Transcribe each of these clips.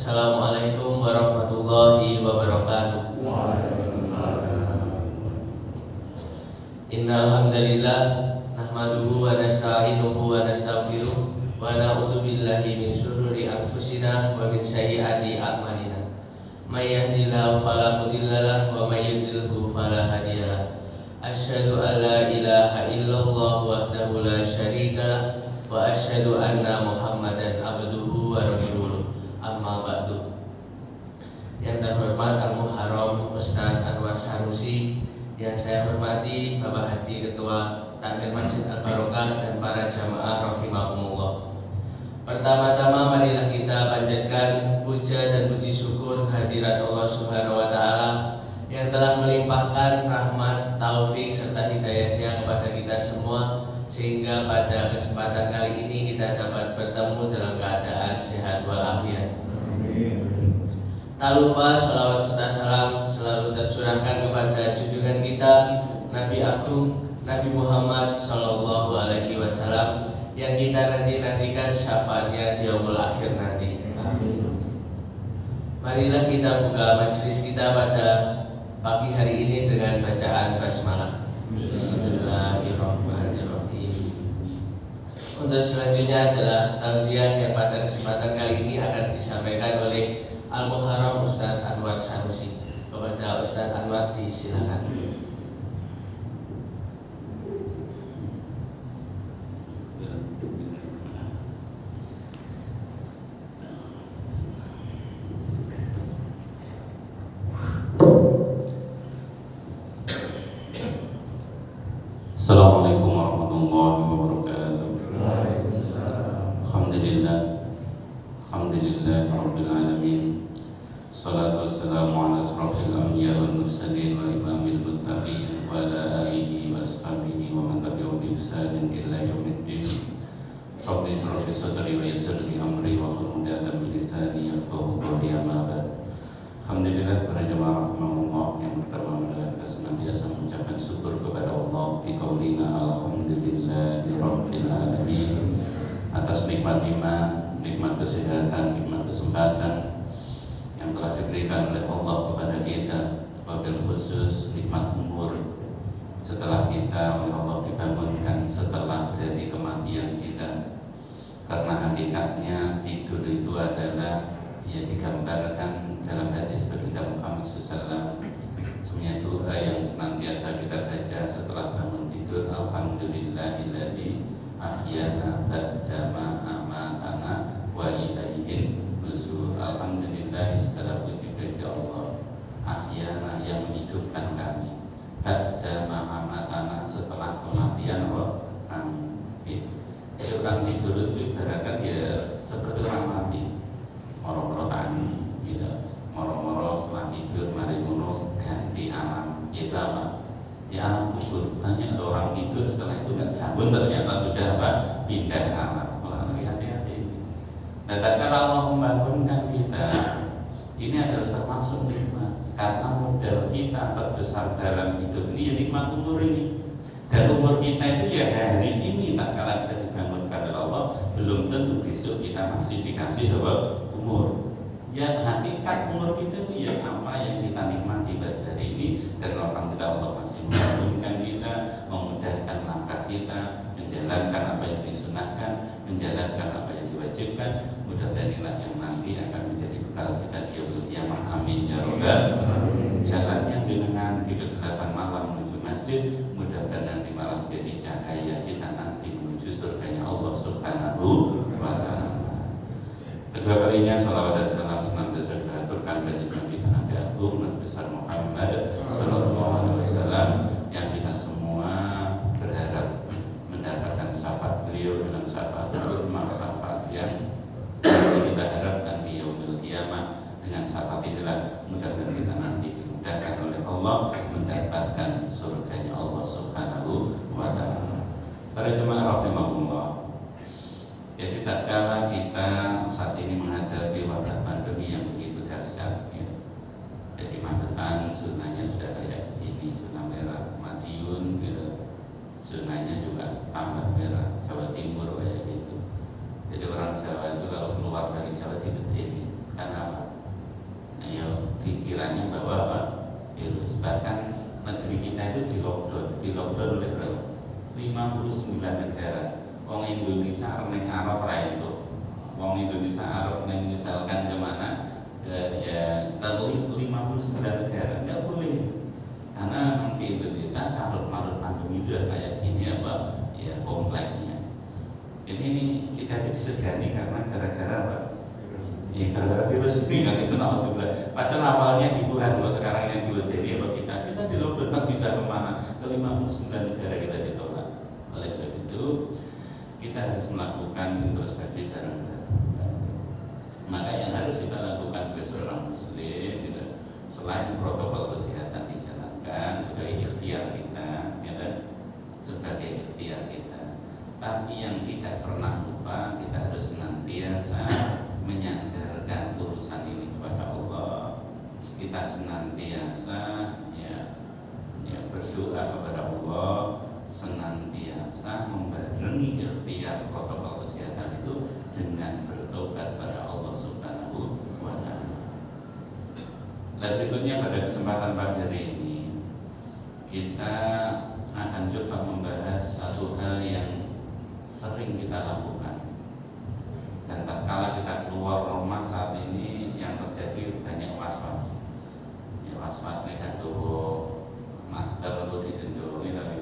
Assalamualaikum warahmatullahi wabarakatuh. Innal hamdalillah nahmaduhu wa nasta'inuhu wa nastaghfiruh wa na'udzu billahi min syururi anfusina wa min sayyiati a'malina. May yahdihillahu fala mudhillalah wa may yudhlilhu fala hadiyalah. Asyhadu an la ilaha illallah wahdahu la syarikalah wa asyhadu anna Muhammadan abduhu wa rasuluh. Amma ba'du. Yang terhormat Al-Muharram Ustaz Anwar Sanusi, yang saya hormati Bapak Hadi Ketua Takmir Masjid Al-Barokah dan para jamaah rahimakumullah. Pertama-tama marilah kita panjatkan puja dan puji syukur hadirat Allah Subhanahu wa taala yang telah melimpahkan rahmat, taufik serta hidayahnya kepada kita semua, sehingga pada kesempatan kali ini kita dapat bertemu dalam keadaan sehat walafiat. Tak lupa salawat serta salam selalu tercurahkan kepada junjungan kita Nabi Agung Nabi Muhammad Sallallahu Alaihi Wasallam yang kita nantikan syafaatnya di yaumul akhir nanti. Amin. Marilah kita buka majelis kita pada pagi hari ini dengan bacaan basmalah. Bismillahirrahmanirrahim. Untuk selanjutnya adalah tausiah yang pada kesempatan kali ini akan disampaikan oleh Al-Muharram Ustaz Anwar Sanusi. Kepada Ustaz Anwar disilakan. Assalamualaikum warahmatullahi wabarakatuh. Alhamdulillah rabbil alamin. Salatu wassalamu ala asrafil anbiya wal mursalin wa imamil muttaqin wa ala alihi wa sahbihi wa man tabi'ahum bi ihsanin ila yaumiddin. Rabbi shrah li sadri wa yassir li amri wa hlul 'uqdatam min lisani yafqahu qawli. Amma ba'd. Alhamdulillah para jemaah rahimahullah, yang pertama adalah senantiasa mengucapkan syukur kepada Allah bi qaulina alhamdulillahi rabbil alamin atas nikmat iman, nikmat kesehatan, nikmat kesempatan yang telah diberikan oleh Allah kepada kita, wabil khusus nikmat umur setelah kita oleh Allah dibangunkan setelah dari kematian kita. Karena hakikatnya tidur itu adalah digambarkan dalam hadis baginda Muhammad SAW, semuanya doa yang senantiasa kita baca setelah bangun tidur, alhamdulillahilladzi ahyana ba'da ma amatana wa ilaihin nusyur. Alhamdulillah, segala puji bagi Allah, ahyana yang menghidupkan kami, ba'da ma amatana setelah kematian kami. Orang tidur itu ibaratkan seperti orang mati, moro-moro tani, moro-moro setelah tidur mari ngono ganti alam, apa? Alam kubur. Banyak orang tidur setelah itu nggak bangun, ternyata sudah pindah alam. Lebih hati-hati. Nah, kalau Allah membangunkan kita, ini adalah termasuk nikmat, karena modal kita terbesar dalam hidup ini nikmat umur ini. Dan umur kita itu hari ini, tak kala kita dibangunkan oleh Allah, belum tentu besok kita masih dikasih umur. Hakikat umur kita itu apa yang kita nikmati pada hari ini. Dan alhamdulillah Allah masih membangunkan kita, memudahkan langkah kita, menjalankan apa yang disunahkan, menjalankan apa yang diwajibkan. Mudah-mudahan inilah yang nanti akan menjadi bekal kita di yaumul qiyamah. Amin ya rabbal alamin. Jalannya dengan di kegelapan malam menuju masjid, mudah-mudahan nanti malam jadi cahaya kita nanti menuju surganya Allah Subhanahu wa ta'ala. Kedua kalinya salawat dan salam senantiasa kita aturkan bagi Nabi Agung Nabi besar Muhammad Sallallahu Alaihi Wasallam, yang kita semua berharap mendapatkan syafaat beliau dengan syafaat kurma, syafaat yang kita harapkan di yaumil qiyamah. Dengan syafaat itulah mudah-mudahan kita nanti dimudahkan oleh Allah mendapatkan surganya Allah Subhanahu wa ta'ala. Para jemaah rahimahullah, jadi tak kala kita saat ini menghadapi wabah pandemi yang begitu dahsyat, jadi Magetan zonanya sudah kayak ini, zona merah. Madiun zonanya juga tambah merah. Jawa Timur kayak gitu. Jadi orang Jawa itu kalau keluar dari Jawa itu gede, karena apa? membawa virus. Bahkan negeri kita itu di lockdown oleh berapa? 59 negara. Wong Indonesia neng Arab itu. Wong Indonesia Arab neng misalkan ke mana? Ya terlalu 59 negara nggak boleh. Karena nanti Indonesia carut marut pandemi udah kayak gini apa? Ya kompleknya. Ini kita itu disegani karena gara-gara apa? Ya gara-gara virus ini kan itu naudzubillah. Padahal awalnya di Wuhan, kalau sekarang yang di Wuhan apa kita di lockdown bisa kemana? Ke 59 negara kita ditolak. Oleh sebab itu kita harus melakukan introspeksi bareng-bareng. Maka yang harus kita lakukan sebagai seorang muslim gitu, selain protokol kesehatan dijalankan sebagai ikhtiar kita, ya kan? Sebagai ikhtiar kita. Tapi yang tidak pernah lupa kita harus senantiasa menyandarkan urusan ini kepada Allah. Kita senantiasa ya berdoa kepada Allah, senantiasa membarengi ikhtiar protokol kesehatan itu dengan bertobat pada Allah Subhanahu wa Ta'ala. Dan berikutnya pada kesempatan pagi hari ini kita akan coba membahas satu hal yang sering kita lakukan. Dan tak kala kita keluar rumah saat ini yang terjadi banyak was-was. Ya was-was negatif, masker itu didendungi tapi.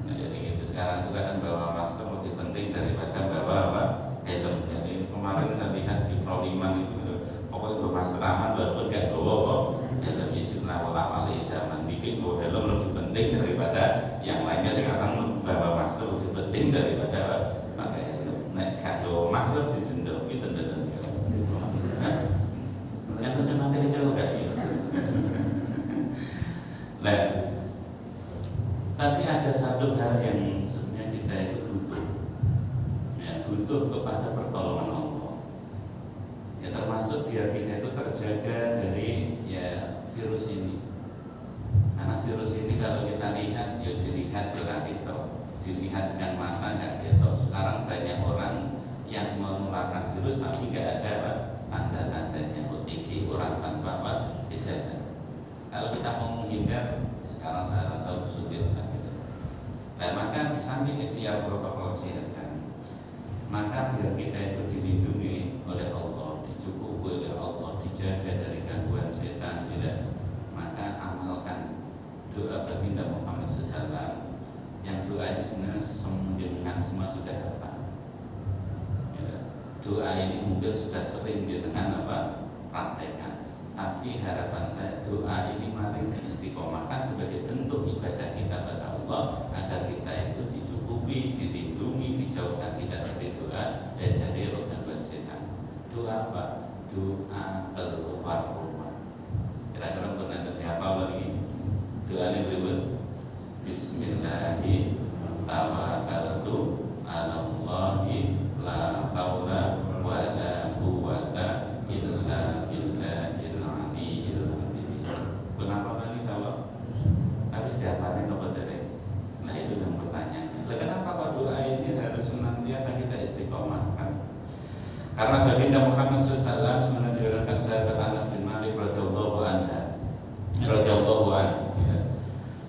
Nah, jadi itu sekarang juga kan bawa masker lebih penting daripada bawa apa? Helm. Jadi kemarin saya lihat di Proliman itu pokoknya bawa masker aman walaupun gak bawa kok. Helm istilah ulama zaman bikin bawa helm lebih penting daripada yang lainnya. Sekarang bawa masker lebih penting daripada pakai helm. Nek kado masker didendung itu dendung. Yang terus nanti jauh gak ya. Nah, tapi ada satu hal yang sebenarnya kita itu butuh kepada pertolongan Allah. Ya termasuk biar kita itu terjaga dari virus ini. Karena virus ini kalau kita lihat, ya dilihat dilihat dengan mata nggak gitu. Sekarang banyak orang yang menularkan virus tapi nggak ada tanda-tandanya, OTG, orang tanpa gejala. Kalau kita mau menghindar, sekarang saya rasa sulit gitu. Nah, maka di samping ikhtiar protokol kesehatan, maka biar kita itu dilindungi oleh Allah, dicukupi oleh Allah, dijaga dari gangguan setan, tidak, maka amalkan doa baginda Muhammad SAW. Yang doa ini sebenarnya jenengan semua sudah hafal. Ya, doa ini mungkin sudah sering jenengan praktekkan. Tapi harapan saya doa ini mari diistiqomahkan sebagai bentuk ibadah kita pada Allah agar kita itu dicukupi, dilindungi, dijauhkan kita dari doa dan dari gangguan setan. Doa apa? Doa keluar rumah. Kira-kira pernah siapa lagi? Doa ini berikut. Bismillahirrahmanirrahim. Tawakkaltu 'alallahi la haula wa la quwwata illa billahil aliyyil azim. Kenapa tadi kalau habis diapalin apa tadi? Nah itu yang pertanyaannya. Lah kenapa kok doa ini harus senantiasa kita istiqomahkan? Karena baginda Muhammad SAW sebenarnya diriwayatkan sahabat Anas bin Malik radhiyallahu anhu.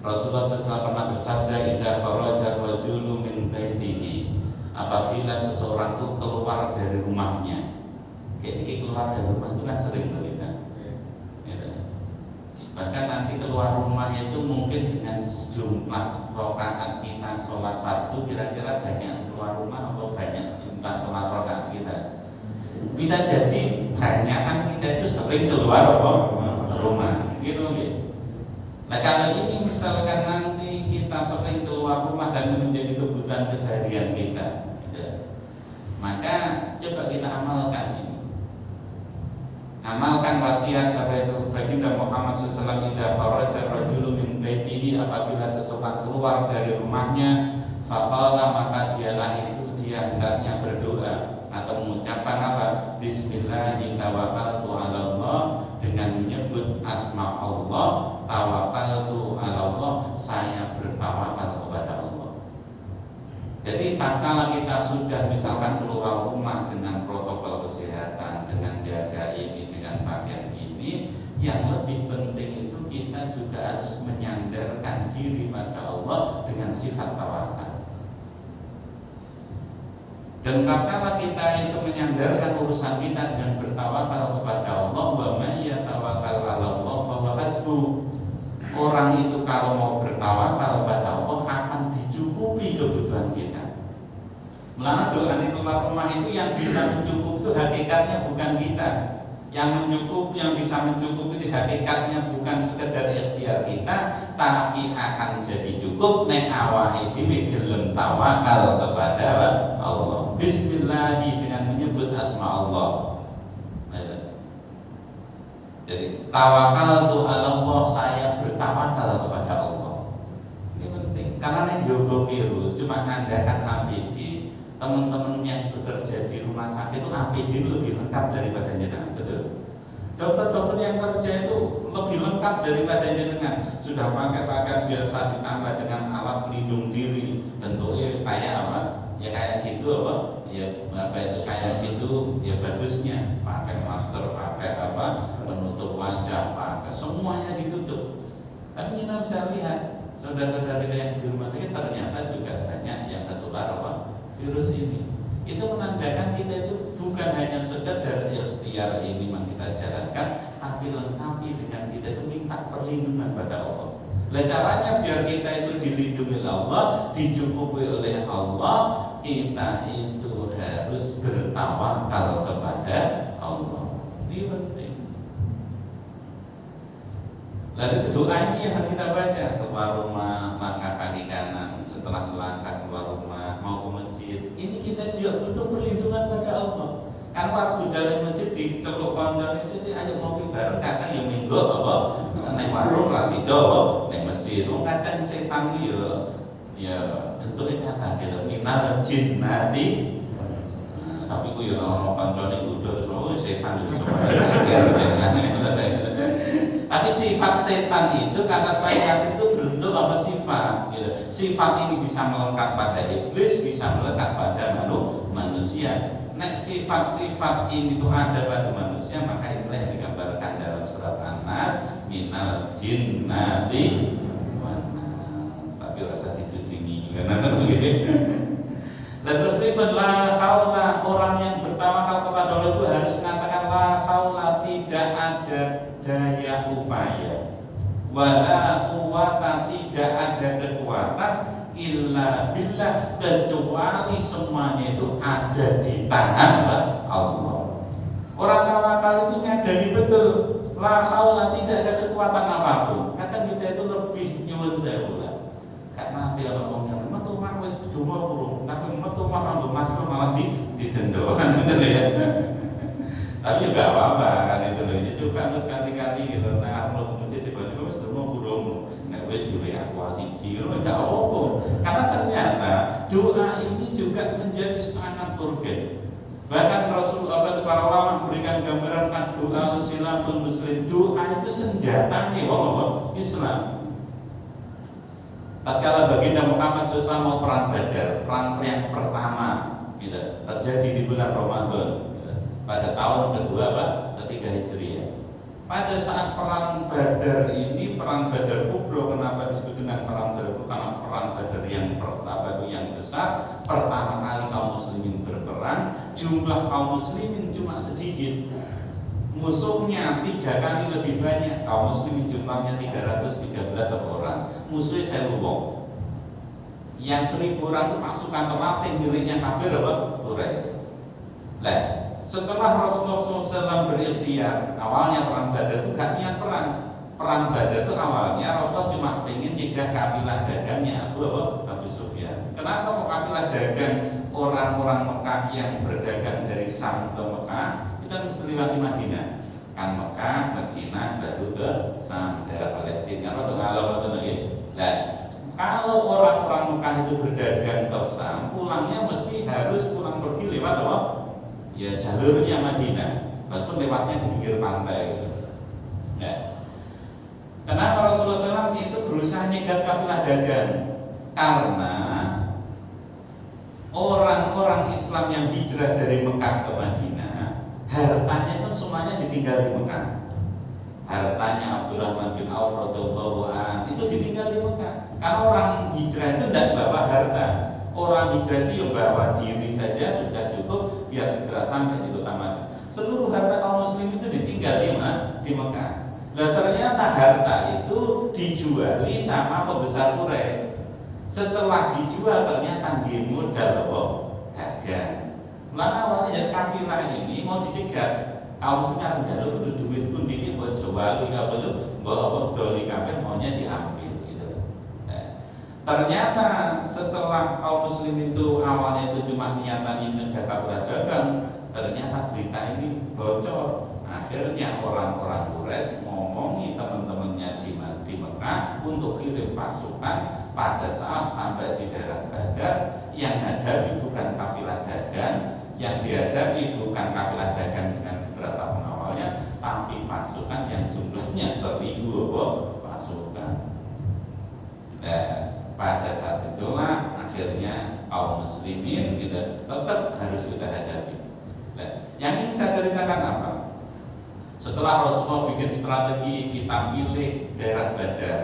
Rasulullah SAW pernah bersabda, "Idza kharaja rajulu min baitihi." Apabila seseorang itu keluar dari rumahnya. Kayak ini keluar dari rumah itu kan sering kita. Bahkan nanti keluar rumah itu mungkin dengan jumlah rakaat kita sholat fardu kira-kira banyak keluar rumah atau banyak jumlah sholat rakaat kita. Bisa jadi banyakan kita itu sering keluar rumah, gitu ya. Nah kalau ini misalkan nanti kita sering keluar rumah dan menjadi kebutuhan keseharian kita, gitu, maka coba kita amalkan ini. Amalkan wasiat baginda Muhammad SAW, "Idza kharaja rajulun min baitihi." Apabila seseorang keluar dari rumahnya, faqala, maka dia hendaknya berdoa atau mengucapkan apa? Bismillahirrahmanirrahim, tawakkaltu 'ala Allah, dengan menyebut asma Allah, tawakkaltu 'ala Allah, saya bertawakal kepada Allah. Jadi tatkala kita sudah misalkan keluar rumah dengan protokol kesehatan, dengan jaga ini, dengan pakaian ini, yang lebih penting diri pada Allah dengan sifat tawakal. Dan tatkala kita itu menyandarkan urusan kita dengan bertawakal kepada Allah, wa may yatawakkal 'alallah fa huwa hasbuh. Orang itu kalau mau bertawakal pada Allah akan dicukupi kebutuhan kita. Melana doa di keluar rumah itu yang bisa mencukupi itu hakikatnya bukan kita. Yang bisa mencukupi itu hakikatnya bukan sekedar ikhtiar kita, tapi akan jadi cukup nek awake dhewe gelem tawakal kepada Allah. Bismillah dengan menyebut asma Allah. Jadi tawakal tu Allah, saya bertawakal kepada Allah. Ini penting karena nek jogo virus cuma ngandalkan APD. Teman-teman yang bekerja di rumah sakit itu APD lebih lengkap daripada jenengan, betul? Dokter-dokter yang kerja itu lebih lengkap daripada jenengan. Sudah pakai pakaian biasa ditambah dengan alat pelindung diri, bentuknya kayak apa? Ya kayak gitu apa? Ya apa itu kayak gitu? Ya bagusnya pakai masker, pakai apa? Menutup wajah, pakai semuanya ditutup. Tapi kita bisa lihat saudara-saudara kita yang di rumah sakit ternyata juga banyak yang tertular apa? Virus ini. Itu menandakan kita itu bukan hanya sekedar ikhtiar ini yang kita jalankan, tapi lengkapi dengan kita itu minta perlindungan pada Allah. Nah, caranya biar kita itu dilindungi oleh Allah, dicukupi oleh Allah, kita itu harus bertawakal kepada Allah. Ini penting. Lalu doa ini yang harus kita baca. Keluar rumah, langkah kaki kanan. Setelah melangkah keluar rumah, mau ke masjid, ini kita juga butuh perlindungan pada Allah. Kan waktu dalam masjid diceluk koncone sisi ayo ngopi bareng, kadang yang minggu apa neng warung rasido neng masjid. Kadang setan ya bentuknya nyata gitu, minal jin nanti. Tapi ku yo ono koncone udah terus setan itu tapi sifat setan itu karena saya itu bentuk apa sifat gitu. Sifat ini bisa melekat pada iblis, bisa melekat pada manusia. Nek sifat-sifat ini itu ada pada manusia, maka inilah yang digambarkan dalam surat An-Nas, minal jinnati wan nas. Tapi rasa ditudingi karena begitu. Dan terus la haula, orang yang bertawakal kepada Allah itu harus mengatakan la haula, tidak ada daya upaya, wala quwwata, tidak ada kekuatan, illa billah, kecuali semuanya itu ada di tangan Allah. Orang tawakal itu nyadari betul la haula, tidak ada kekuatan apapun. Kadang kita itu lebih nyuwun sewu lah. Karena dia ngomongnya metu mah wis kudu mau, tapi metu mah nggo mas malah didendo kan gitu ya. Tapi juga apa-apa kan itu loh, ini coba harus kali-kali gitu. Nah, kalau ke masjid tiba-tiba wis mau burung, nggak wis diwe aku asiji, lo nggak apa. Karena ternyata doa ini juga menjadi sangat urgen. Bahkan Rasulullah para ulama memberikan gambaran kan doa silaful muslim, doa itu senjata nih wong Islam. Tatkala baginda Muhammad SAW mau perang Badar, perang yang pertama, gitu, terjadi di bulan Ramadan. Pada tahun kedua ketiga Hijriah. Pada saat perang Badar ini, perang Badar Kubro, kenapa disebut dengan perang Badar? Karena perang Badar yang pertama yang besar, pertama kali kaum muslimin berperang, jumlah kaum muslimin cuma sedikit. Musuhnya 3 kali lebih banyak, kaum muslimin jumlahnya 313 orang, musuhnya 1000 orang. Yang 1000 orang itu pasukan terlatih miliknya kafir apa? Quraisy. Lah, setelah Rasulullah SAW berikhtiar, awalnya perang Badar itu gak niat perang. Perang Badar itu awalnya Rasulullah cuma pengen nyegah kafilah dagangnya Abu Sufyan. Kenapa kok kafilah dagang orang-orang Mekah yang berdagang dari Sam ke Mekah itu mesti lewat Madinah? Kan Mekah, Madinah, baru ke Sam, daerah Palestina atau ngalam atau lagi. Nah, kalau orang-orang Mekah itu berdagang ke Sam, pulangnya mesti harus pulang pergi lewat apa? Ya jalurnya Madinah, walaupun lewatnya di pinggir pantai gitu. Ya. Kenapa Rasulullah SAW itu berusaha nyegat kafilah dagang? Karena orang-orang Islam yang hijrah dari Mekah ke Madinah, hartanya kan semuanya ditinggal di Mekah. hartanya Abdurrahman bin Auf radhiyallahu an itu ditinggal di Mekah. Karena orang hijrah itu tidak bawa harta. Orang hijrah itu ya bawa diri saja sudah cukup biar segera sampai di kota Madinah. Seluruh harta kaum muslim itu ditinggal di mana? Di Mekah. Lah ternyata harta itu dijuali sama pembesar Quraisy. Setelah dijual ternyata dia modal apa? Dagang. Lalu awalnya jadi kafilah ini mau dicegat. Kaum muslim harus jalur itu duit pun dikit buat jual, apa itu, buat doli kabeh maunya diambil gitu. Ternyata setelah kaum muslim itu awalnya itu cuma niatan menjaga perdagangan, ternyata berita ini bocor. Akhirnya orang-orang Quraisy ngomongi teman-temannya di Mekah untuk kirim pasukan. Pada saat sampai di daerah Badar, yang hadapi bukan kafilah dagang, yang dihadapi bukan kafilah dagang dengan beberapa pengawalnya, tapi pasukan yang jumlahnya 1000 pasukan. Pada saat itulah akhirnya kaum muslimin tetap harus kita hadapi. Yang ingin saya ceritakan apa? Setelah Rasulullah bikin strategi, kita pilih daerah Badar.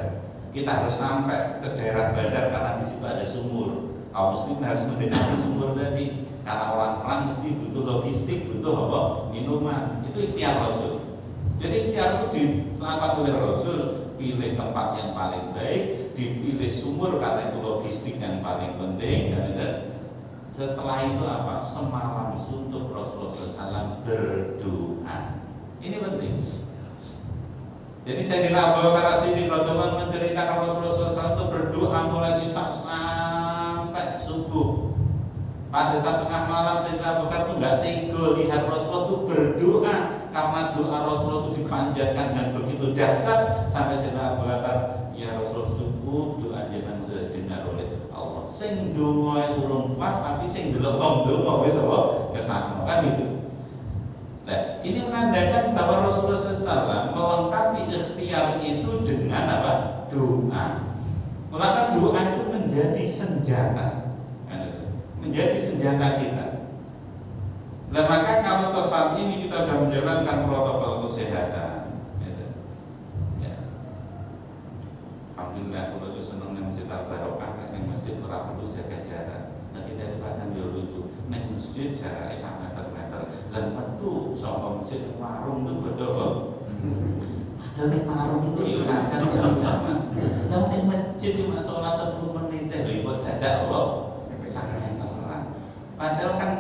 Kita harus sampai ke daerah Badar karena di situ ada sumur. Kaum muslimin harus mendekati sumur tadi. Karena orang perang mesti butuh logistik, butuh apa? Minuman. Itu ikhtiar Rasul. Jadi ikhtiar itu dilakukan oleh Rasul. Pilih tempat yang paling baik, dipilih sumur karena itu logistik yang paling penting. Dan setelah itu apa? Semalam suntuk Rasulullah SAW berdoa. Ini penting. Jadi saya kira Abu Bakar As-Siddiq radhiyallahu anhu menceritakan Rasulullah SAW itu berdoa mulai isya sampai subuh. Pada saat tengah malam Sayyidina Abu Bakar itu nggak tega lihat Rasulullah itu berdoa karena doa Rasulullah itu dipanjatkan dan begitu dahsyat sampai Sayyidina Abu Bakar, ya Rasulullah itu doa jenengan sudah dengar oleh Allah. Sing donga urung pas tapi sing delok wong donga wis apa kesana kan itu. Nah, ini menandakan bahwa Rasulullah SAW melengkapi ikhtiar itu dengan apa? Doa. Maka doa itu menjadi senjata. Menjadi senjata kita. Nah, maka kalau saat ini kita sudah menjalankan protokol kesehatan, ya. Alhamdulillah, kalau senang yang masjid Al-Barokah, yang masjid ora perlu jaga jarak. Nah, kita kadang yo lucu, nek masjid jaraknya sama meter. Lan metu saka masjid ke warung itu berdoa. Padahal nek warung itu yo kadang jam-jaman. Lah nek masjid cuma sholat 10 menit lho ibu dadak apa? Padahal kan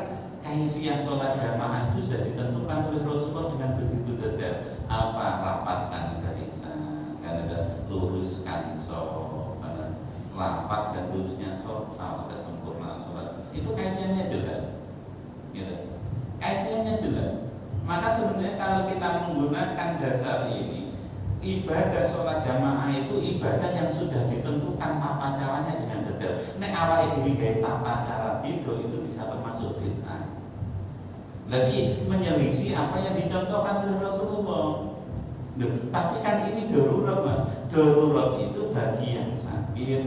kaifiyah sholat jamaah itu sudah ditentukan oleh Rasulullah dengan begitu detail. Apa? Rapatkan barisan, luruskan sholat, rapat dan lurusnya sholat sama kesempurnaan sholat. Itu kaifiyahnya jelas. Gitu. Kaifiyahnya jelas. Maka sebenarnya kalau kita menggunakan dasar ini, ibadah sholat jamaah itu ibadah yang sudah ditentukan tata caranya dengan detail. Nek awake dhewe gawe tata cara beda itu bisa termasuk bid'ah. Lebih menyelisih apa yang dicontohkan oleh Rasulullah. Tapi kan ini darurat Mas. Darurat itu bagi yang sakit.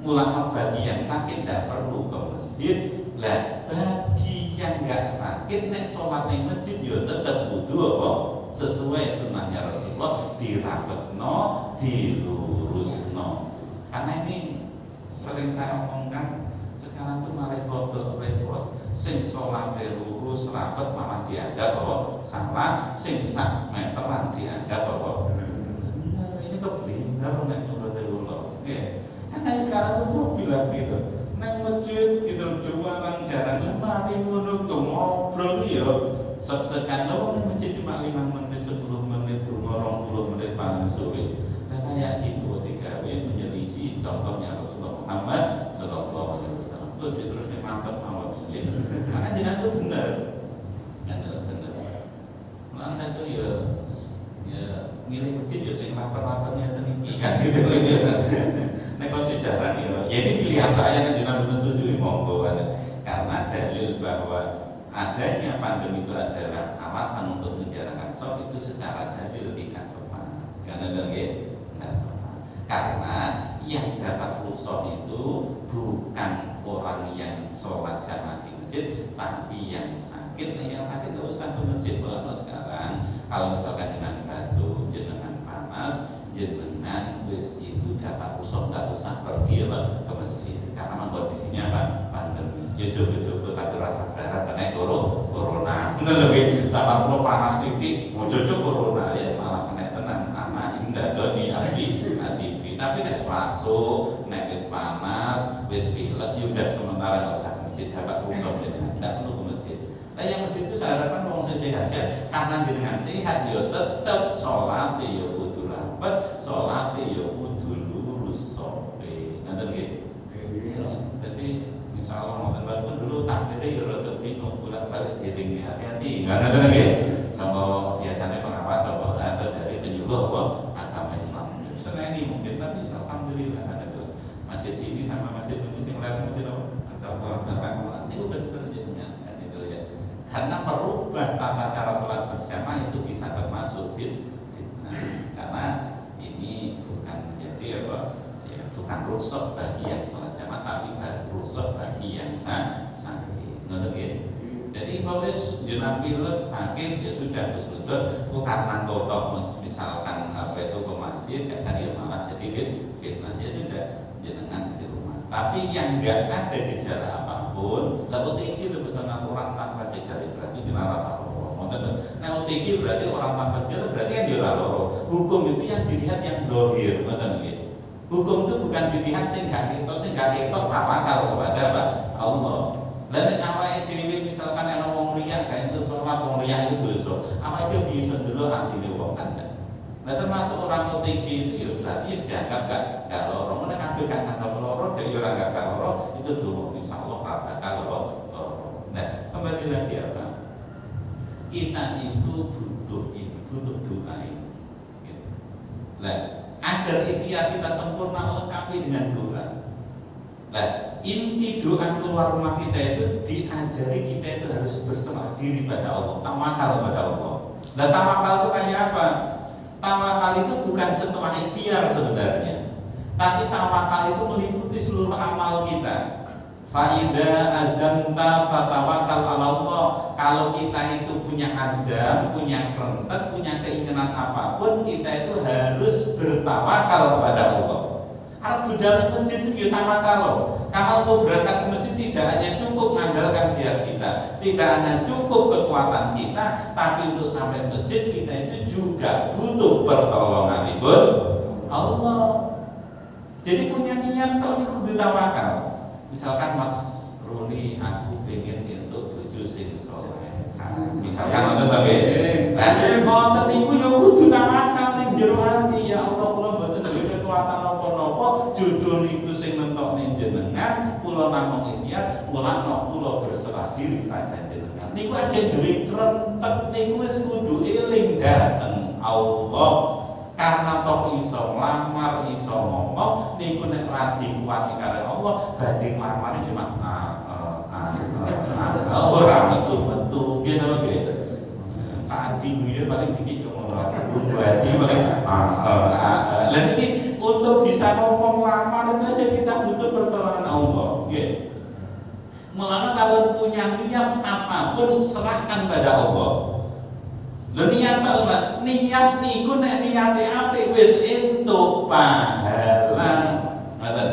Mulai bagi yang sakit tidak perlu ke masjid. Lah bagi yang nggak sakit nek sholat di masjid ya tetap butuh apa? Sesuai sunnahnya Rasulullah, dirapetno, dilurusno. Karena ini sering saya omongkan, sekarang tuh malah repot. Sing salate lurus rapet malah dianggap apa? Salah, sing sak meteran dianggap apa? Benar, ini keblinger nek menurut Allah. Nggih. Karena sekarang tuh bilang-bilang nang masjid kita jualan jarang mari ngono ngobrol ya. Sekan lo masjid cuma 5 menit, 10 menit, 20 menit paling suwe. Dan kayak gitu ketika menyelisih contohnya Rasulullah Muhammad Sallallahu Alaihi Wasallam. Terus mantap mawon gitu. Karena jenengan itu benar. Benar. Nah saya tuh ya milih masjid ya sing rapet-rapetnya teniki kan gitu ya. Nek kok sejarah ya ini pilihan saya kan jenengan betul setuju monggo kan. Karena dalil bahwa adanya pandemi itu adalah alasan untuk menjalankan sholat itu secara dalil tidak tepat. Karena tidak tepat. Karena yang dapat rukhsah itu bukan orang yang sholat jamaah di masjid, tapi yang sakit. Yang sakit tidak usah ke masjid. Kalau sekarang, kalau misalkan dengan batu, dengan jenengan wis itu dapat usah nggak usah pergi apa ke masjid karena kondisinya apa pandemi. Ya coba-coba tapi rasa darah kena corona. Bener lebih sama kalau panas titik mau coba corona ya malah kena tenang anak indah doni adibi. Tapi nek suatu nek wis panas wis pilek ya udah sementara nggak usah ke masjid dapat usah jenengan nggak perlu ke masjid. Nah yang masjid itu saya harapkan orang sehat ya karena dengan sehat ya tetap sholat ya kudu lambat sholat ya kudu lurus sope nanti gitu. Jadi misalnya mau teman dulu takdirnya ya rada bingung pulang balik diri hati-hati nggak nanti lagi sama biasanya pengawas atau dari penyuluh agama Islam. Sebenarnya ini mungkin tapi alhamdulillah ada tuh masjid sini sama masjid yang lain masjid atau tentang itu benar jadinya itu ya. Karena merubah tata cara sholat bersama itu bisa termasuk fitnah karena ini bukan jadi apa ya bukan rusak bagi yang sholat jamaah tapi rusak bagi yang sakit ngerti. Jadi kalau jenab pilek sakit ya sudah betul karena kotor misalkan apa itu ke masjid kan ya malah jadi fitnah ya sudah jenengan di rumah. Tapi yang enggak ada gejala apapun, lalu tinggi itu bersama orang tanpa gejala berarti di rasa loro. Nah tinggi berarti orang tanpa gejala berarti kan dia loro. Hukum itu yang dilihat yang dohir, betul nggih. Hukum itu bukan dilihat sing gak ketok tawakal kepada apa? Allah. Lalu awake dhewe misalkan ana wong riya gak itu sholat wong riya itu dosa. Awake dhewe bisa dulu atine wong kan. Nah termasuk orang OTG itu ya berarti dianggap gak loro. Nek kabeh gak anggap loro dari orang gak loro itu dulu insyaallah bakal loro. Nah, kembali lagi apa? Kita itu butuh doa ini. Nah, agar ikhtiar kita sempurna lengkapi dengan doa. Nah, inti doa keluar rumah kita itu diajari kita itu harus berserah diri pada Allah, tawakal pada Allah. Nah, tawakal itu kayak apa? Tawakal itu bukan setelah ikhtiar sebenarnya, tapi tawakal itu meliputi seluruh amal kita. Fa'idha azamta fatawakal ala Allah. Kalau kita itu punya azam, punya kerentek, punya keinginan apapun, kita itu harus bertawakal kepada Allah. Kalau dalam masjid itu ya tawakal. Kalau untuk berangkat ke masjid tidak hanya cukup mengandalkan sihat kita, tidak hanya cukup kekuatan kita, tapi untuk sampai masjid kita itu juga butuh pertolongan ibu Allah. Jadi punya niat kalau itu kudu tawakal. Misalkan Mas Ruli, aku pengen untuk bojo sing saleh. Misalkan ngoten to nggih. Lah ngoten niku yo kudu tawakal ning jero ati ya Allah kula mboten duwe kekuatan apa-apa, jodoh niku sing nentokne jenengan, kula namung ikhtiar, kula berserah diri pada jenengan. Niku aja duwe krentek niku wis kudu eling dateng Allah. Karena toh iso lamar, iso ngomong, niku nek radi kuat karo Allah, badhe nglamar cuma orang itu betul, gitu loh gitu. Tadi dia paling dikit ngomong, berarti paling dan ini untuk bisa ngomong lamar itu aja kita butuh pertolongan Allah, gitu. Mulanya kalau punya niat apapun serahkan pada Allah. Lho niat apa? Niat niku nek niate apik wis entuk pahala. Ngoten.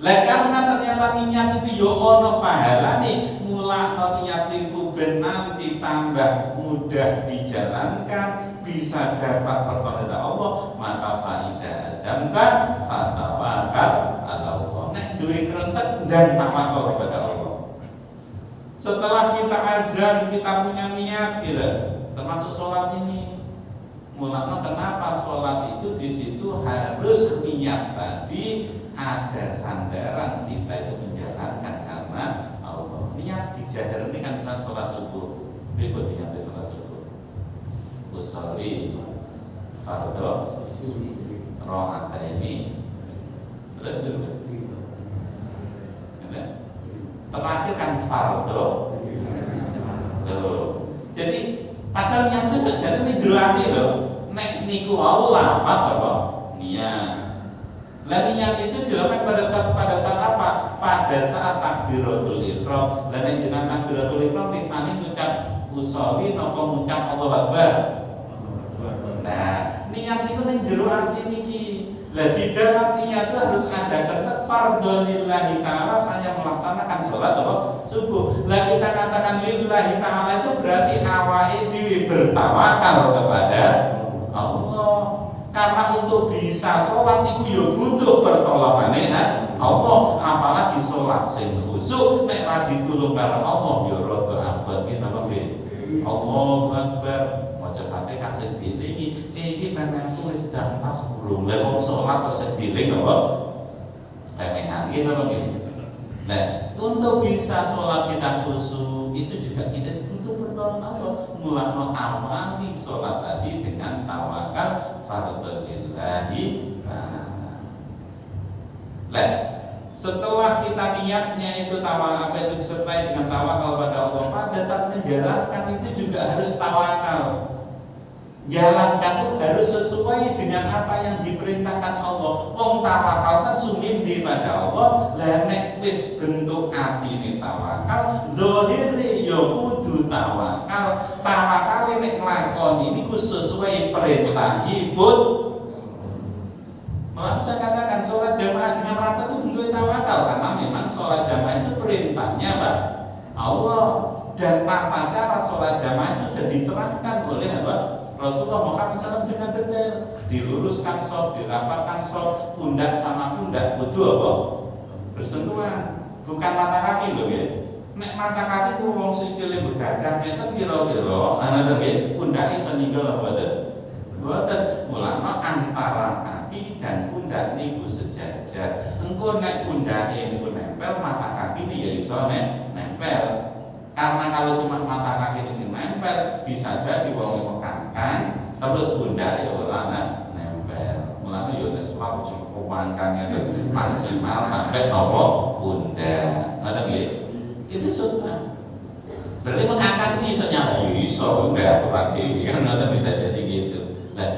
Lah karena ternyata niat itu yo ono pahalane, mulakno niat iku ben nanti tambah mudah dijalankan, bisa dapat pertolongan Allah, maka faida azamta fatawakal ala Allah. Nek duwe krentek dan tawakal kepada Allah. Setelah kita azan, kita punya niat gitu. Termasuk sholat ini, mulanya kenapa sholat itu di situ harus niat tadi ada sandaran kita itu menjalankan karena Allah. Niat dijahar ini kan dengan sholat subuh. Berikut niatnya sholat subuh. Usolli fardhu ro'ataini. Terus dulu. Terakhir kan fardhu. Jadi padahal niat itu saja ini jero ati lho. Nek niku wau lafaz apa? Niat. Lah niat itu dilakukan pada saat apa? Pada saat takbiratul ihram. Lah nek jenengan takbiratul ihram tisane ngucap usolli napa ngucap Allahu Akbar. Nah, niat itu ning jero ati niki. Lah di dalam niat itu harus ada ketek fardhu lillahi ta'ala, saya melaksanakan sholat apa? Subuh. Lah kita katakan lillahi ta'ala itu berarti awake dhewe bertawakal kepada Allah. Karena untuk bisa sholat itu ya butuh pertolongane Allah. Apalagi sholat sing khusyuk nek ra ditulung karo Allah ya rada abot iki napa nggih. Allahu Akbar. Maca Fatihah sing dilingi iki panenku wis dantas burung. Lah wong salat kok sing diling apa? Pemehan nggih napa nggih. Nah, untuk bisa sholat kita khusyuk itu juga kita butuh pertolongan Allah. Mulanya awali sholat tadi dengan tawakal fardhu lillahi ta'ala. Nah, setelah kita niatnya itu tawakal, apa itu disertai dengan tawakal pada Allah, pada saat menjalankan itu juga harus tawakal. Jalankan itu harus sesuai dengan apa yang diperintahkan Allah. Wong tawakal kan sumindi pada Allah. Lah nek wis bentuk atine tawakal, zahire ya kudu tawakal. Tawakal nek nglakoni niku sesuai perintahipun. Malah saya katakan sholat jamaah dengan rata itu bentuk tawakal, karena memang sholat jamaah itu perintahnya Pak Allah, dan tata cara sholat jamaah itu sudah diterangkan oleh apa? Rasulullah Muhammad SAW dengan detail. Diluruskan soft, dirapatkan soft, pundak sama pundak kudu apa? Bersentuhan, bukan mata kaki loh ya. Nek mata kaki ku wong sikile begadang itu kira-kira ana nggih pundak iso ninggal apa boten? Boten. Ulama antara kaki dan pundak niku sejajar. Engko nek pundake niku nempel, mata kaki ya iso nempel. Karena kalau cuma mata kaki di sini nempel, bisa jadi wong kangkang terus pundak ya ora nempel. Mulane yo nek selalu cukup mangkangnya itu maksimal sampai nopo pundak. Ada nggih? Itu sunnah. Berarti mengangkat iso nyala iso enggak lagi kan ada bisa jadi gitu. Nah,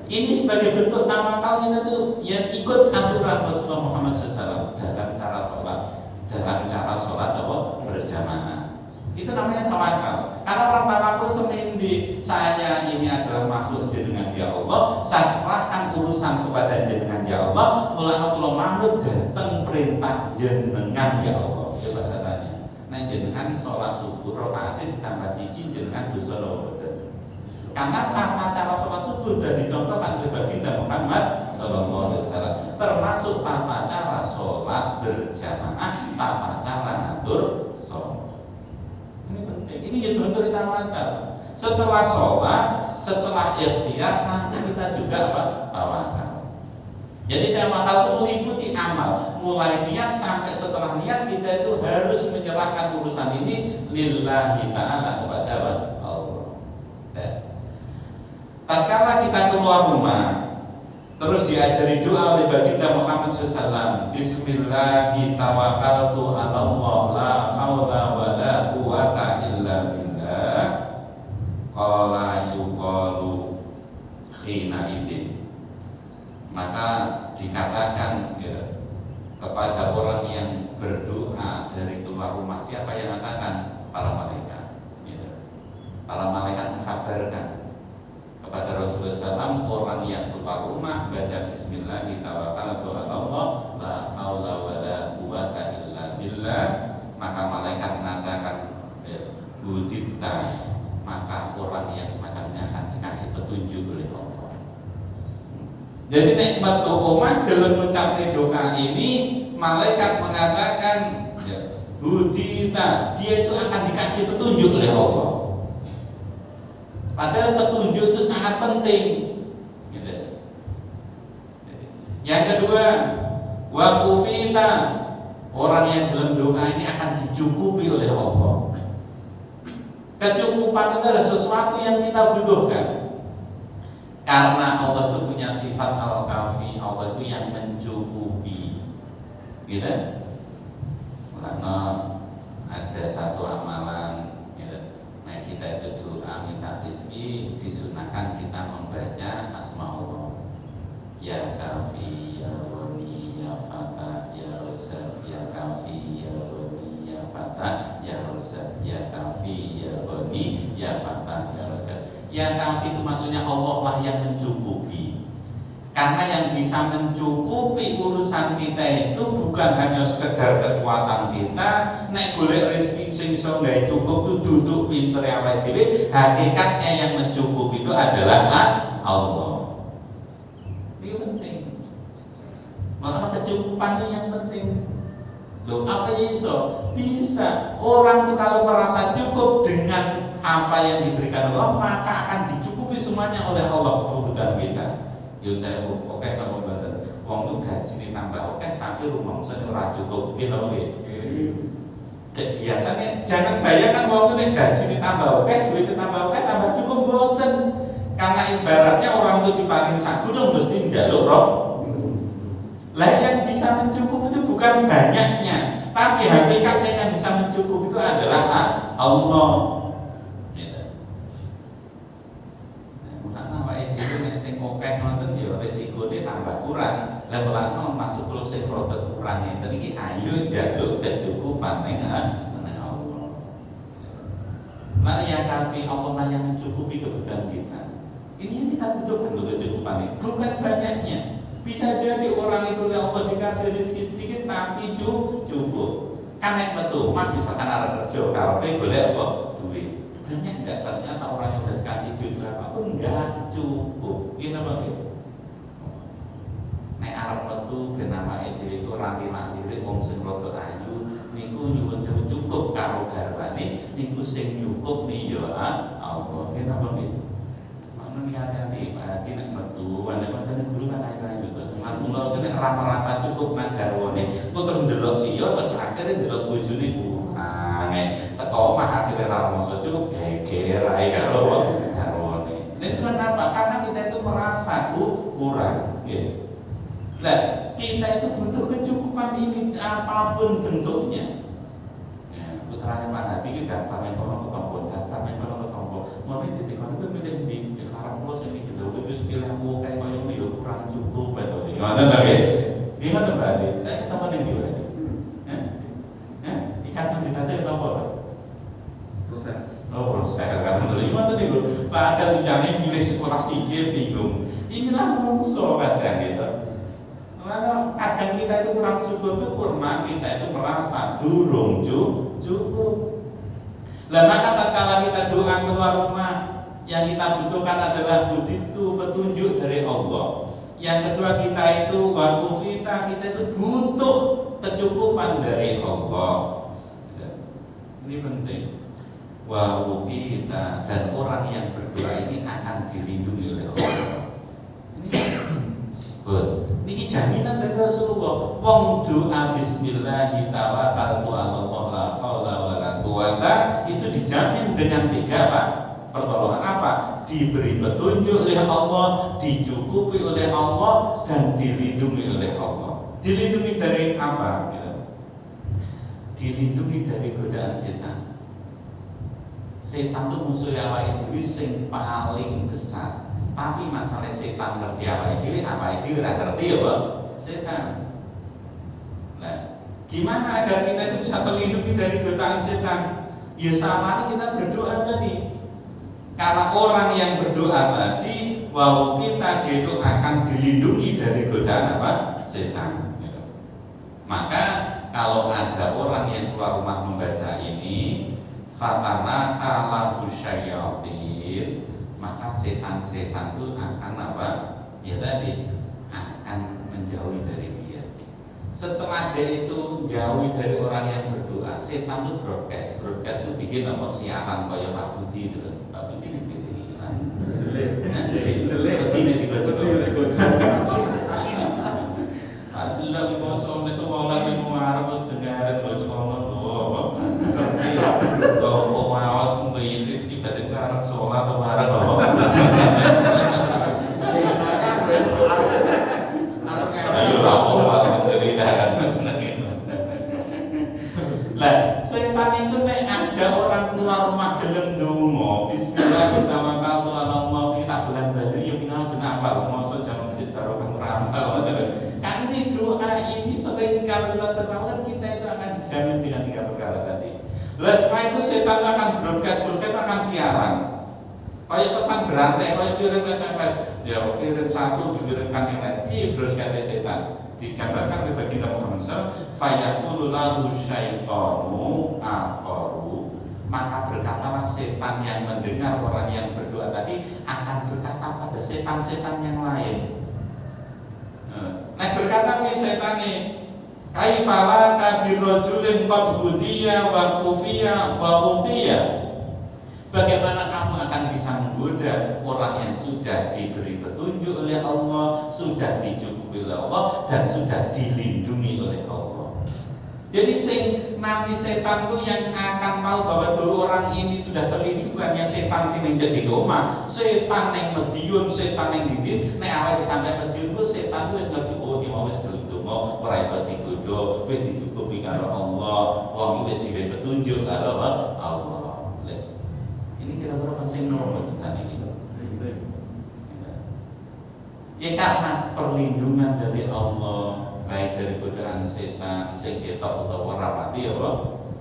ini sebagai bentuk tawakal kita tuh yang ikut aturan Rasulullah Muhammad SAW dalam cara sholat apa berjamaah. Itu namanya tawakal. Karena orang tawakal semindi, saya ini adalah makhluk jenengan ya Allah, saya serahkan urusan kepada jenengan ya Allah, mulanya kula manut dateng perintah jenengan ya Allah. Coba tanya. Nah jenengan sholat subuh rakaatnya ditambah siji jenengan dosa lho. Karena tata cara sholat subuh sudah dicontohkan oleh baginda Muhammad Sallallahu Alaihi Wasallam, termasuk tata cara sholat berjamaah, tata cara ngatur sholat. Ini penting. Ini jadi bentuk tawakal. Setelah sholat, setelah ikhtiar, nanti kita juga apa? Tawakal. Jadi tawakal itu meliputi amal, mulai niat sampai setelah niat kita itu harus menyerahkan urusan ini lillahi ta'ala kepada Allah. Tatkala kita keluar rumah, terus diajari doa oleh baginda Muhammad SAW. Bismillahi tawakkaltu 'ala Allah, la haula wa la quwata illa billah. Qala yuqalu khina idin. Maka dikatakan ya, kepada orang yang berdoa dari keluar rumah, siapa yang mengatakan? Para malaikat. Ya. Para malaikat mengkabarkan kepada Rasulullah SAW, orang yang keluar rumah baca Bismillah tawakkaltu 'ala Allah, la haula wa la quwata illa billah, maka malaikat mengatakan budita, maka orang yang semacamnya akan dikasih petunjuk oleh Allah. Jadi nikmat omah dalam mengucapkan doa ini, malaikat mengatakan budita, dia itu akan dikasih petunjuk oleh Allah. Padahal petunjuk itu sangat penting. Gitu. Yang kedua, wakufita, orang yang dalam doa ini akan dicukupi oleh Allah. Kecukupan itu adalah sesuatu yang kita butuhkan. Karena Allah itu punya sifat al-kafi, Allah itu yang mencukupi. Gitu. Karena ada satu amalan, kita itu doa minta rezeki, disunahkan kita membaca asma Allah. Ya Kafi, ya Roni, ya Fatah, ya Razzaq, ya Kafi, ya Roni, ya Fatah, ya Razzaq, ya Kafi, ya Roni, ya Fatah, ya Razzaq. Ya Kafi itu maksudnya Allah lah yang mencukupi. Karena yang bisa mencukupi urusan kita itu bukan hanya sekedar kekuatan kita, nek golek rezeki sing iso gawe cukup tuh duduk pinter awake dhewe, hakikatnya yang mencukupi itu adalah Allah. Ini penting. Maka kecukupan itu yang penting. Loh, apa iso? Bisa. Orang tuh kalau merasa cukup dengan apa yang diberikan Allah, maka akan dicukupi semuanya oleh Allah kebutuhan kita. Yaudah, oke kalau badan, uang itu gaji ditambah oke, tapi rumah misalnya ora cukup, gitu loh. Biasanya jangan bayangkan uang itu gaji ditambah oke, duit ditambah oke, tambah cukup boten. Karena ibaratnya orang itu diparing sak gunung mesti njaluk roh. Lah yang bisa mencukup itu bukan banyaknya, tapi hakikatnya yang bisa mencukup itu adalah Allah. Resikonya tambah kurang, level lama masuk terus sing rada kurang itu iki ayo jaluk kecukupan ning Allah. Mana ya kafi Allah yang mencukupi kebutuhan kita. Ini yang kita butuhkan loh kecukupan ini, bukan banyaknya. Bisa jadi orang itu Allah dikasih rezeki sedikit tapi cukup. Kan yang betul, mak misalkan ada kerja karepe golek apa? Duit. Banyak enggak ternyata orang yang udah dikasih duit berapapun enggak cukup. Ini apa gitu? Nek arep metu ben awake dhewe iku ranti-ranti wong sing rada ayu niku nyuwun sewu cukup karo garwane niku sing nyukup ni ya Allah. Yen apa nggih? Mana hati-hati nek metu ane guru kan ayu-ayu to. Mula kene ora merasa cukup nang garwane, kok terus ndelok liya terus akhire ndelok bojone kurang. Teko omah akhire ora masa cukup geger ae karo garwane. Nek kenapa? Karena kita itu merasa kurang, nggih. Nah, kita itu butuh kecukupan ini apapun bentuknya. Ya, putrane Pak Hadi ki daftar nang kono ketompo, daftar nang kono ketompo. Mulai titik kono kuwi milih ndi? Ya karep kula sing iki lho wis pilih aku kae koyo yo kurang cukup bae. Ngoten ta nggih? Nggih ngoten Pak Hadi. Saya ketemu ning ndi wae. Ikatan dinasnya ketompo. Proses. Oh, proses kan dulu. Gimana tadi lho? Pak Adel dijamin milih sekolah siji bingung. Inilah menungso kadang gitu. Karena kadang kita itu kurang syukur kita itu merasa durung cukup. Lah maka tatkala kita doa keluar rumah, yang kita butuhkan adalah petunjuk dari Allah. Yang kedua kita itu wakufita, kita itu butuh kecukupan dari Allah. Ini penting. Wakufita, dan orang yang berdoa ini akan dilindungi oleh Allah. Ini niki jaminan dari Rasulullah. Wong doa bismillahi tawakkaltu 'alallah la haula wala quwata itu dijamin dengan 3 pertolongan apa? Diberi petunjuk oleh Allah, dicukupi oleh Allah, dan dilindungi oleh Allah. Dilindungi dari apa? Dilindungi dari godaan setan. Setan itu musuh awake dhewe sing paling besar. Tapi masalah setan ngerti awake dhewe ora ngerti ya, setan. Nah, gimana agar kita itu bisa terlindungi dari godaan setan? Ya sama kita berdoa tadi. Karena orang yang berdoa tadi, bahwa kita itu akan dilindungi dari godaan apa? Setan. Maka kalau ada orang yang keluar rumah membaca ini, fatana lahu syayatin, maka setan-setan itu akan apa? Ya tadi akan menjauhi dari dia. Setelah dia itu jauhi dari orang yang berdoa, setan itu broadcast itu bikin apa? Siaran kayak Pak Budi itu. Pak Budi ini ini dibaca. Alhamdulillah kita sampai sekolah ini mau dengar baca konon apa? Kalau awas mungkin tiba-tiba Arab sholat atau marah apa? Ayo lapor malah menderita. Lah, setan itu nek ada orang keluar rumah gelem donga, bismillahirrahmanirrahim, Allah kita bulan Badar yo kenapa mosok jam masjid karo kang ramal. Kan ini doa ini sering kalau kita sertakan kita itu akan dijamin dengan 3 perkara tadi. Lalu setelah itu setan akan broadcast akan siaran. Kayak pesan berantai, kayak kirim SMS. Ya kirim satu dikirimkan yang lain. Terus kata setan digambarkan oleh baginda Muhammad SAW, fayaqulu lahu syaitanu akharu, maka berkatalah setan yang mendengar orang yang berdoa tadi akan berkata pada setan-setan yang lain. Nah berkata nih setan nih, kaifala kabirrojulin qad hudiya wa kufiya wa utiya. Bagaimana kamu akan bisa menggoda orang yang sudah diberi petunjuk oleh Allah, sudah dicukupi oleh Allah, dan sudah dilindungi oleh Allah. Jadi nanti setan tuh yang akan tahu bahwa dua orang ini sudah terlindungi, bukannya setan sini jadi goma, setan yang mediun, setan yang dinding. Nek awal sampai mediun itu setan tuh ngerti, oh dia mau wis mau ora iso digodho, wis dicukupi karo Allah, wong wis diberi petunjuk karo Allah. Ini kira-kira penting nomor tentang ini. Ya karena perlindungan dari Allah, baik dari godaan setan, sing ketok utawa ora mati ya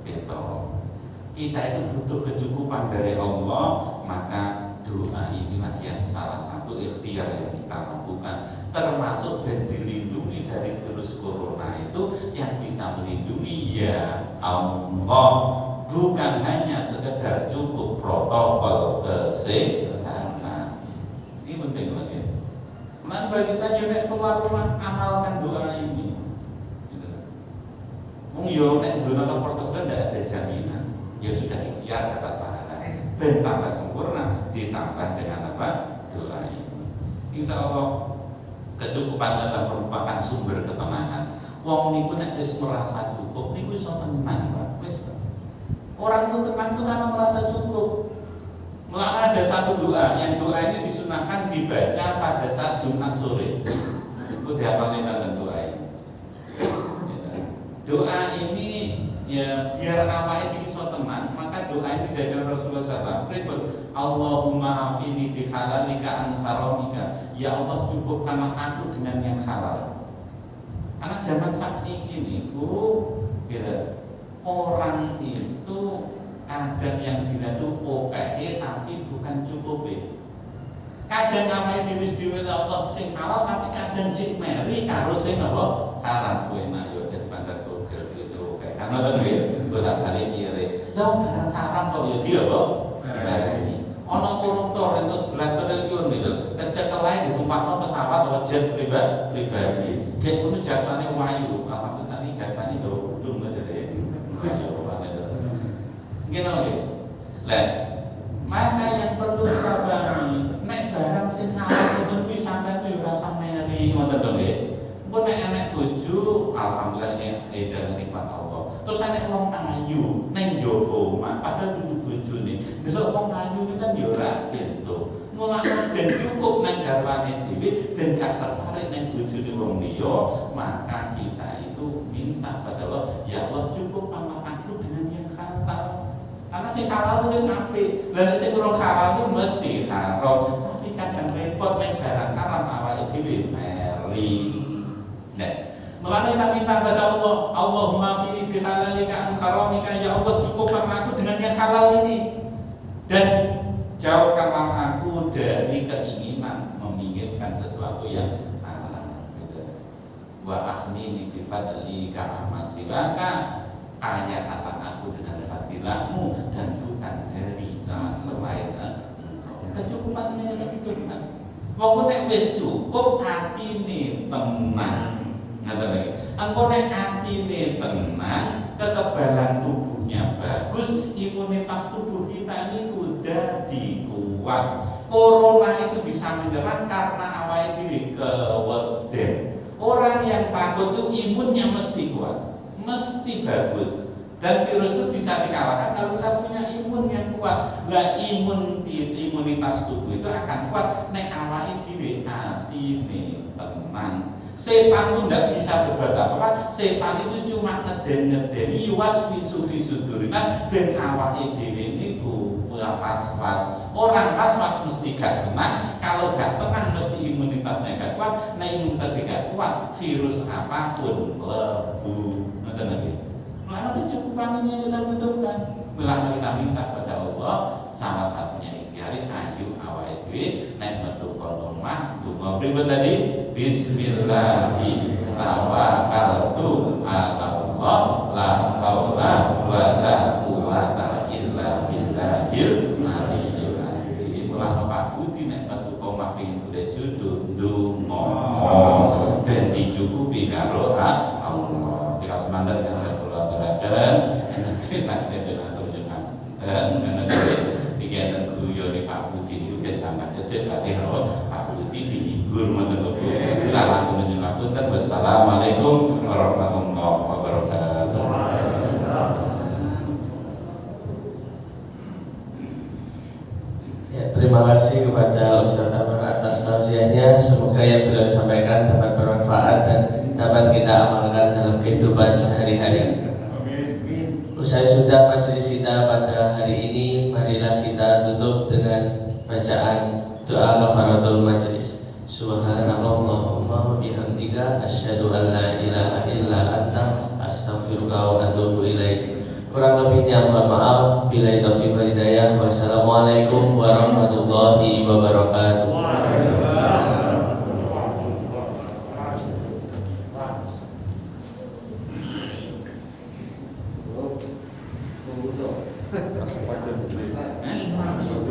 ketok. Kita itu butuh kecukupan dari Allah, maka doa inilah yang salah satu ikhtiar yang kita lakukan, termasuk dan dilindungi dari virus corona itu yang bisa melindungi ya Allah. Bukan hanya sekedar cukup protokol kesehatan. Ini penting lagi. Nah bagi saya nek keluar rumah amalkan doa ini. Yo nek doa protokol tidak ada jaminan. Ya sudah ikhtiar kata pahala. Dan tambah sempurna ditambah dengan apa? Doa ini. Insya Allah kecukupan adalah merupakan sumber ketenangan. Wong niku nek wis merasa cukup niku iso tenang, Pak. Orang itu tenang itu karena merasa cukup. Mulanya ada satu doa, yang doa ini disunahkan dibaca pada saat Jumat sore. Itu dihafalin dalam doa ini. Doa ini ya biar apa itu bisa tenang, maka doa ini diajar Rasulullah SAW. Berikut, Allahumma afini bihalalika an haramika. Ya Allah cukupkanlah aku dengan yang halal. Karena zaman saat ini orang itu kadang yang dilihat itu OPE tapi bukan cukup. Kadang namanya diwis-diwis Allah sing halal tapi kadang cik meri karo sing apa haram. Kowe nayo dadi bandar Google itu OPE. Karena kan wis bolak balik ire. Lah barang haram kok ya dia apa? Ini. Ono koruptor itu 11 triliun gitu. Kecekel ae ditumpakno pesawat atau jet pribadi. Jet kuwi jasane wayu. Alhamdulillah ini jasane do udung aja deh. Gini lah, maka yang perlu kita pahami, nek barang sing halal itu bisa sampai rasa meri, ngoten dong ya. Pun nek anak bojo, alhamdulillah ini adalah nikmat Allah. Terus anak wong ayu, neng jowo, padahal tujuh bojo nih, delok wong ayu itu kan yora gitu. Mulane ben cukup nang garwane dhewe, ben gak tertarik neng bojone wong liya, maka kita itu minta pada Allah, ya Allah cukup sama aku dengan yang halal. Karena sing halal itu wis apik. Lah nek sing urung halal itu mesti haram. Tapi kadang repot nek barang haram awake dhewe meri. Nek mulane kita minta pada Allah, Allahumma fini bihalalika an haramika, ya Allah cukupkanlah aku dengan yang halal ini. Dan jauhkanlah aku dari keinginan menginginkan sesuatu yang haram. Wa akhnini bi fadlika amasiwaka, kaya akan aku dengan fadilahmu dan bukan dari selain engkau. Kecukupan ini lebih cukup. Wong nek wis cukup atine tenang. Ngaten lagi. Engko nek atine tenang, kekebalan tubuhnya bagus, imunitas tubuh kita ini udah kuat. Corona itu bisa menyerang karena awake dhewe keweden. Orang yang takut itu imunnya mesti kuat, mesti bagus. Dan virus itu bisa dikalahkan kalau kita punya imun yang kuat. Lah imunitas tubuh itu akan kuat nek awake dhewe atine tenang. Setan itu tidak bisa berbuat apa-apa. Setan itu cuma ngeden-ngedeni waswisu fi sudurina ben awake dhewe niku was-was. Orang was-was mesti gak tenang. Kalau gak tenang mesti imunitasnya gak kuat. Nah imunitasnya gak kuat, virus apapun lebu. Ngoten lagi. Melainkan kecukupan ini yang kita butuhkan. Melainkan kita minta pada Allah, salah satunya ikhtiari ayu awake dhewe nek metu kon omah Donga pripun tadi? Bismillahi tawakkaltu 'alallah la haula wala quwwata illa billahil aliyyil azim. Lan Pak Budi nek metu koma ping jodoh donga ben dicukupi karo Allah. Jika semangat yang saya perlu aturaken nanti atur jenengan. Iki enten guyon Pak Budi niku ket tambah cecek kali Pak Budi dihibur ngoten lho. Kula langkung nyuwun wassalamualaikum warahmatullahi wabarakatuh. Ya, terima kasih kepada Ustaz Amr atas tausiahnya. Semoga yang beliau sampaikan dapat bermanfaat dan dapat kita amalkan dalam kehidupan sehari-hari. Usai sudah majelis kita pada hari ini, marilah kita tutup dengan bacaan doa kafaratul majelis. Subhanallahumma wa bihamdika asyhadu an la ilaha illa anta astaghfiruka wa atubu ilaik. Kurang lebihnya mohon maaf. Billahi taufiq wal hidayah. Wassalamualaikum warahmatullahi wabarakatuh. Masuk.